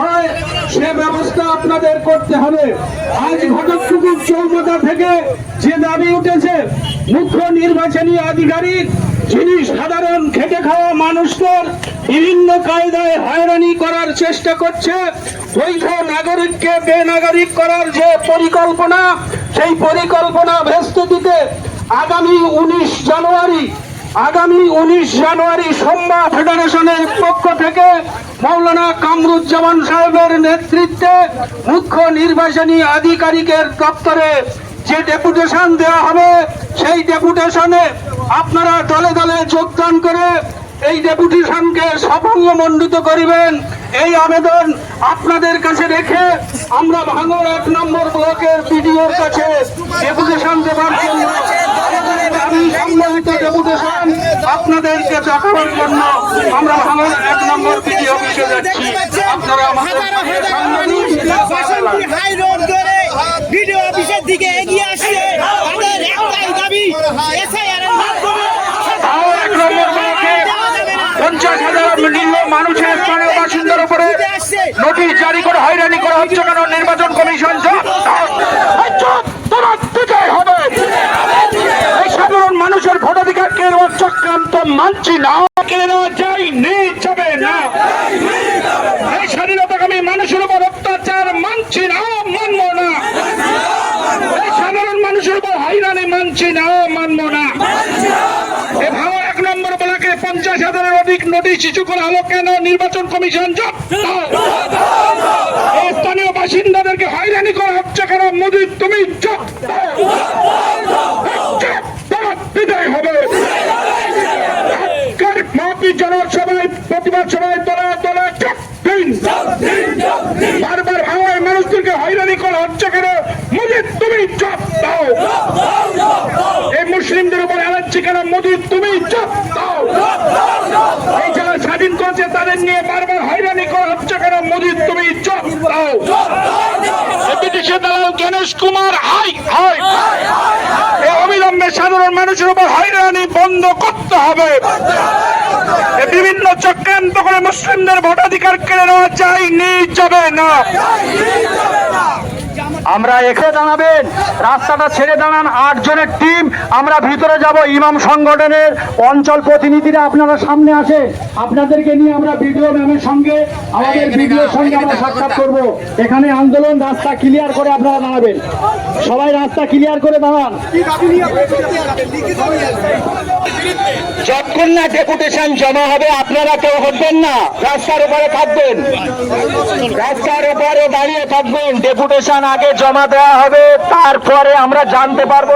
হয় সে ব্যবস্থা আপনাদের করতে হবে। আজ ঘটকপুকুর চৌমাথা থেকে যে দাবি উঠেছে, মুখ্য নির্বাচনী আধিকারিক যিনি সাধারণ খেটে খাওয়া মানুষদের বিভিন্ন কায়দায় হয়রানি করার চেষ্টা করছে, বৈধ নাগরিককে বেনাগরিক করার যে পরিকল্পনা, সেই পরিকল্পনা ভেস্তে দিতে আগামী 19 জানুয়ারি সোমবা ফেডারেশনের পক্ষ থেকে মৌলানা কামরুজ্জামান সাহেবের নেতৃত্বে মুখ্য নির্বাচনী আধিকারিকের দপ্তরে যে ডেপুটেশন দেওয়া হবে, সেই ডেপুটেশনে আপনারা দলে দলে যোগদান করে এই ডেপুটেশনকে সাফল্যমণ্ডিত করিবেন, এই আবেদন আপনাদের কাছে রেখে আমরা ভাঙড় 1 নম্বর ব্লকের বিডিওর কাছে ডেপুটেশন দেওয়ার জন্য সম্মানিত ডেপুটেশন আপনাদেরকে দেখাবার জন্য আমরা ভাঙড় 1 নম্বর বিডিও অফিসে যাচ্ছি। আপনারা আমাদের ভিডিও অফিসের দিকে এগিয়ে আসছে। তাদের একটাই দাবি, এসআইআর এর মাধ্যমে 50,000 মানুষের স্থানীয় বাসিন্দার উপরে নোটিশ জারি করে হয়রানি করা হচ্ছে কেন? নির্বাচন কমিশন এই সাধারণ মানুষের ভোটাধিকার কেড়ে নেওয়ার চক্রান্ত মানছি না, কেড়ে নেওয়া যায়নি, যাবে না। এই স্বাধীনতাকামী মানুষের উপর অত্যাচার মানছি না, মানব না। এই সাধারণ মানুষের উপর হয়রানি মানছি না, মানব না। এই ভাঙড় 1 নম্বর ব্লকে 50,000-এর অধিক নোটিশ ইস্যু করা হলো কেন? নির্বাচন কমিশন এই স্থানীয় বাসিন্দাদেরকে হয়রানি করা হচ্ছে কেন? মোদী তুমি বিদায় হবে। জনসভায় প্রতিবাদ সভায় তলায় তলায় বারবার ভাঙড়ের মানুষদেরকে হয়রানি করা হচ্ছে কেন? মোদী তুমি চপ দাও। এই মুসলিমদের উপর এলাচ্ছি কেন? মোদী তুমি চপ দাও। এই যারা স্বাধীন করেছে তাদের নিয়ে বারবার হয়রানি করা হচ্ছে কেন? মোদী তুমি চপ দাও। ব্রিটিশের দালাল গণেশ কুমার অবিলম্বে সাধারণ মানুষের উপর হয়রানি বন্ধ করতে হবে। বিভিন্ন চক্রান্ত করে মুসলিমদের ভোটাধিকার কেড়ে নেওয়া যায়নি, যাবে না। আমরা এখানে দাঁড়াবেন, রাস্তাটা ছেড়ে দাঁড়ান। 8 জনের টিম আমরা ভিতরে যাব। ইমাম সংগঠনের অঞ্চল প্রতিনিধিরা আপনারা সামনে আসে, আপনাদেরকে নিয়ে আমরা বিডিও ম্যামের সঙ্গে আমাদের বিডিওর সঙ্গে আমরা সাক্ষাৎ করব। এখানে আন্দোলন, রাস্তা ক্লিয়ার করে আপনারা দাঁড়াবেন। সবাই রাস্তা ক্লিয়ার করে দাঁড়ান। যতক্ষণ না ডেপুটেশন জমা হবে আপনারা কেউ হবেন না, রাস্তার উপরে থাকবেন, রাস্তার উপরে দাঁড়িয়ে থাকবেন। ডেপুটেশন আগে জমা দেওয়া হবে, তারপরে আমরা জানতে পারবো